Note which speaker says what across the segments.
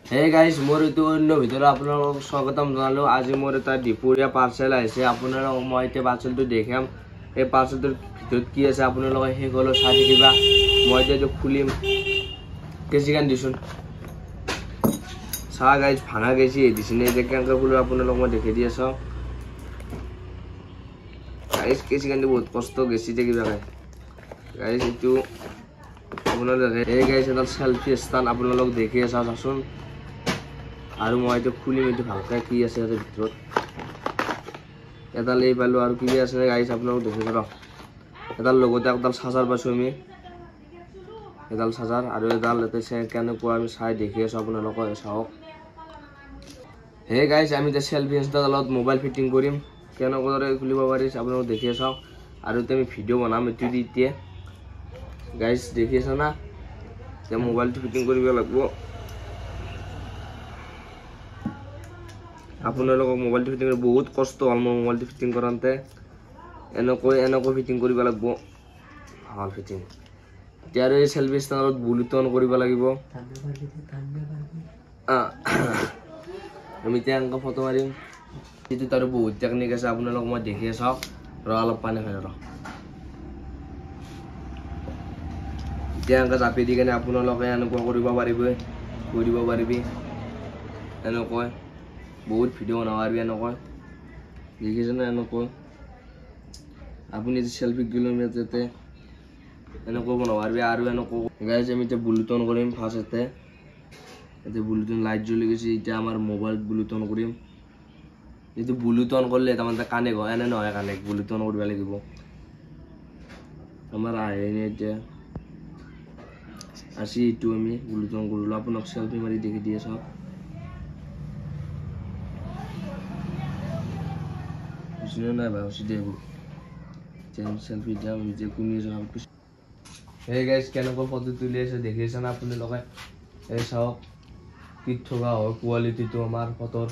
Speaker 1: Hey guys, মোৰ এইটো অন্য ভিতৰত আপোনালোকক স্বাগতম জনালো। আজি মোৰ এটা ডিপুৰীয়া পাৰ্চেল আহিছে। আপোনালোকক মই এতিয়া পাৰ্চেলটো দেখাম। এই পাৰ্চেলটোৰ ভিতৰত কি আছে আপোনালোকে হেগলো চাই থাকিবা। মই এতিয়া খুলিম। কেজিকান দিছোন। চা গাইজ ভাঙা গেছি দিছিনে যে কেনেকৈ খুলো আপোনালোকক মই দেখাই দি আছো। গাইজ কেজিকান দি বহুত কষ্ট গেছি যে কিবা গাইজ এইটো আপোনালোকে এই গাইজ এটা সেলফি ষ্টান আপোনালোক দেখি আছা চাচোন। আৰু মই এটা খুলিম এইটো ভালকৈ কি আছে ইয়াৰ ভিতৰত এটা লৈ পালো আৰু কি আছে গাইজ আপোনালোক দেখি ৰখ এটাৰ লগতে একডাল চাৰ্জাৰ পাইছো আমি এডাল চাৰ্জাৰ আৰু এডাল এতে কেনেকুৱা আমি চাই দেখি আছো আপোনালোক চাওক হে গাইজ আমি যে সেলফি ষ্টানত মোবাইল ফিটিং কৰিম কেনেকৈ খুলিব পাৰি আপোনালোক দেখি চাওক আৰু আমি ভিডিও বনাম এটো দি এতিয়া গাইজ দেখি আছা না যে মোবাইলটো ফিটিং কৰিব লাগিব আপোনালোকক মোবাইলটো ফিটিং কৰি বহুত কষ্ট হল মোবাইলটো ফিটিং কৰাতে এনেকৈ ফিটিং কৰিব লাগিব ভাল ফিটিং ইয়াৰ এই সেলফি ষ্টানত ব্লুটুথ অন কৰিব লাগিব আমি এতিয়া ফটো মাৰিম এইটো তাৰ বহুত টেকনিক আছে আপোনালোক মই দেখি চাওক ৰ অলপ পানী খাই ৰ এতিয়া জাপি দি কেনে আপোনালোকে এনেকুৱা কৰিব পাৰিবি এনেকৈ বহুত ভিডিও বনাব পাৰিবি এনেকৈ দেখিছেনে এনেকৈ আপুনি যে সেলফি কিলোমিটাৰতে এনেকৈ বনাব পাৰিবি আৰু এনেকৈ গাইজ আমি এতিয়া ব্লুটুথ অন কৰিম ফাৰ্ষ্টতে এতে ব্লুটুথ লাইট জ্বলি গৈছে এতিয়া আমাৰ মোবাইল ব্লুটুথ অন কৰিম এইটো ব্লুটুথ অন কৰিলে তাৰমানে কানেক্ট হয় এনে নহয় কানেক্ট ব্লুটুথ অন কৰিব লাগিব আমাৰ আহেনে এতিয়া আসি এইটো আমি ব্লুটুথ অন কৰিলো আপোনাক সেলফি মাৰি দেখি দিয়ে চাওক বুঝিলে না ভাই ওসি দেব চেন সেলফি দাও নিজে কুনি যাও হে গাইস কেনেকৈ ফটো তুলি আছে দেখিছেন না আপুনি লগাই এই চাওক কি ঠগা হয় কোৱালিটিটো আমাৰ ফটোৰ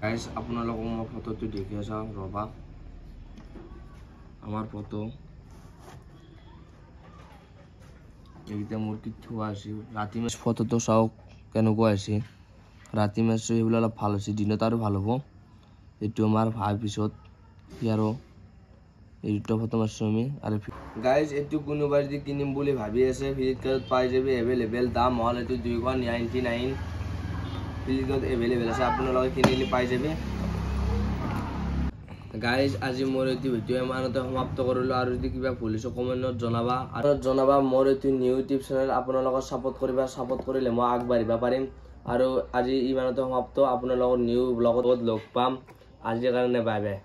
Speaker 1: গাইস আপোনালোকক মই ফটোটো দেখি চাওক ৰবা আমাৰ ফটো এইটা মোৰ কি ঠগা আছে ৰাতি মেচ ফটোটো চাওক কেনেকৈ আছে ৰাতি মেচ এইবিলাক অলপ ভাল আছে দিনত আৰু ভাল হ'ব এইটো আমাৰ ভাই পিছত ইয়াৰো এইটো ফটো মাৰছো আমি আৰু গাইজ এইটো কোনোবাই যদি কিনিম বুলি ভাবি আছে ফ্লিপকাৰ্টত পাই যাবি এভেইলেবল দাম হল এইটো 299 ফ্লিপকাৰ্টত এভেইলেবল আছে আপোনালোকে কিনিলে পাই যাবি গাইজ আজি মোৰ এইটো ভিডিও ইমানতে সমাপ্ত কৰিলো আৰু যদি কিবা ভুল হৈছে কমেন্টত জনাবা মোৰ এইটো নিউ ইউটিউব চেনেল আপোনালোকে সাপোৰ্ট কৰিলে মই আগবাঢ়িব পাৰিম আৰু আজি ইমানতে সমাপ্ত আপোনালোকৰ নিউ ব্লগত লগ পাম আজিৰ কাৰণে বাই বাই